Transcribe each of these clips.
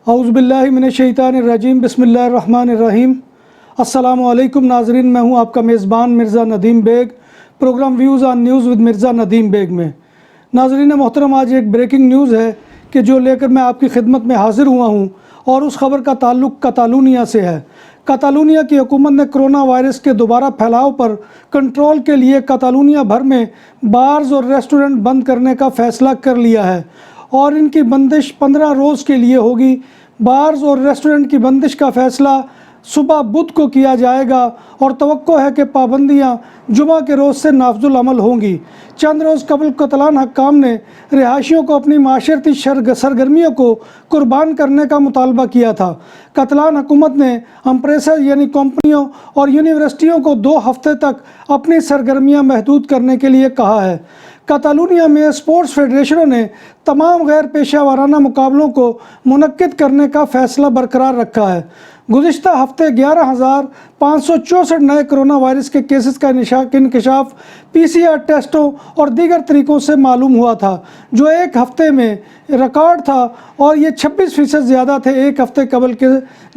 औज़ुबिल्लाहिमिनश्शैतानिर्रजीम बिस्मिल्लाहिर्रहमानिर्रहीम। अस्सलामुअलैकुम नाज़रीन, मैं हूं आपका मेज़बान Mirza Nadeem Baig, programme views on news with Mirza Nadeem Baig में। नाज़रीन मोहतरम, आज एक ब्रेकिंग न्यूज़ है कि जो लेकर मैं आपकी खिदमत में हाज़िर हुआ हूं, और उस खबर का ताल्लुक़ कतालूनिया से है। कतालूनिया की हुकूमत ने कोरोना वायरस के दोबारा फैलाव पर कंट्रोल के लिए कतालूनिया भर में बार्स और रेस्टोरेंट बंद करने का फ़ैसला कर लिया है और इनकी बंदिश 15 रोज़ के लिए होगी। बार्स और रेस्टोरेंट की बंदिश का फ़ैसला सुबह बुध को किया जाएगा और तवक्को है कि पाबंदियां जुमा के रोज़ से नाफजुल अमल होंगी। चंद रोज़ कबल कतलान हक्काम ने रिहायशियों को अपनी माशरती सरगर्मियों को कुर्बान करने का मुतालबा किया था। कतलान हुकूमत ने अम्प्रेसर यानी कंपनियों और यूनिवर्सिटियों को 2 हफ्ते तक अपनी सरगर्मियां महदूद करने के लिए कहा है। कतालूनिया में स्पोर्ट्स फेडरेशनों ने तमाम गैर पेशा वाराना मुकाबलों को मुनक्किद करने का फ़ैसला बरकरार रखा है। गुज़िश्ता हफ्ते 11,564 नए कोरोना वायरस के केसेस का इंकशाफ PCR टेस्टों और दीगर तरीक़ों से मालूम हुआ था, जो एक हफ़्ते में रिकॉर्ड था, और ये 26% ज़्यादा थे एक हफ़्ते कबल के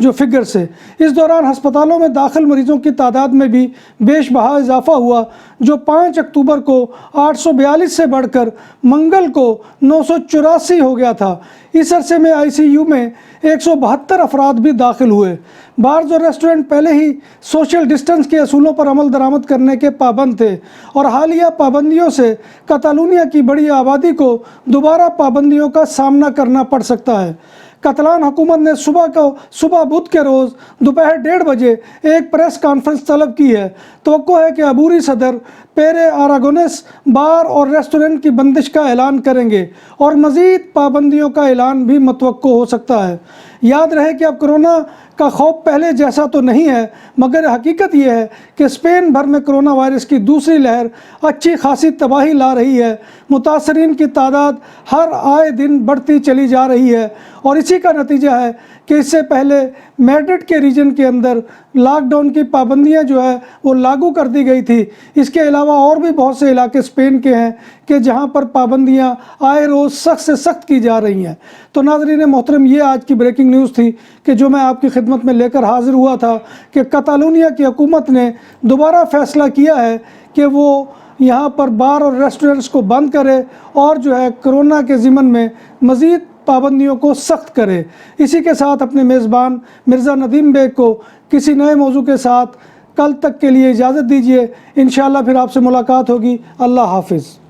जो फिगर से। इस दौरान हस्पतालों में दाखिल मरीज़ों की तादाद में भी बेशबहा इजाफ़ा हुआ, जो 5 अक्टूबर को 842 से बढ़कर मंगल को 984 हो गया था। इस अरसे में ICU में 172 अफराद भी दाखिल हुए। बार्स और रेस्टोरेंट पहले ही सोशल डिस्टेंस के असूलों पर अमल दरामद करने के पाबंद थे, और हालिया पाबंदियों से कतालूनिया की बड़ी आबादी को दोबारा पाबंदियों का सामना करना पड़ सकता है। कतलान हुकूमत ने सुबह बुध के रोज़ दोपहर 1:30 बजे एक प्रेस कॉन्फ्रेंस तलब की है। तवक्को है कि अबूरी सदर पेरे आरागोनेस बार और रेस्टोरेंट की बंदिश का ऐलान करेंगे और मज़ीद पाबंदियों का ऐलान भी मतवक्को हो सकता है। याद रहे कि अब कोरोना का खौफ पहले जैसा तो नहीं है, मगर हकीकत यह है कि स्पेन भर में कोरोना वायरस की दूसरी लहर अच्छी खासी तबाही ला रही है। मुतासरीन की तादाद हर आए दिन बढ़ती चली जा रही है, और इसी का नतीजा है कि इससे पहले मैड्रिड के रीजन के अंदर लॉकडाउन की पाबंदियां जो है वो लागू कर दी गई थी। इसके अलावा और भी बहुत से इलाके स्पेन के हैं कि जहां पर पाबंदियां आए रोज़ सख्त से सख्त की जा रही हैं। तो नाज़रीन मोहतरम, ये आज की ब्रेकिंग न्यूज़ थी कि जो मैं आपकी खिदमत में लेकर हाज़िर हुआ था कि कतालूनिया की हुकूमत ने दोबारा फ़ैसला किया है कि वो यहाँ पर बार और रेस्टोरेंट्स को बंद करे और जो है कोरोना के ज़िमन में मज़ीद पाबंदियों को सख्त करे। इसी के साथ अपने मेज़बान मिर्ज़ा नदीम बेग को किसी नए मौजू के साथ कल तक के लिए इजाज़त दीजिए। इंशाअल्लाह फिर आपसे मुलाकात होगी। अल्लाह हाफ़िज़।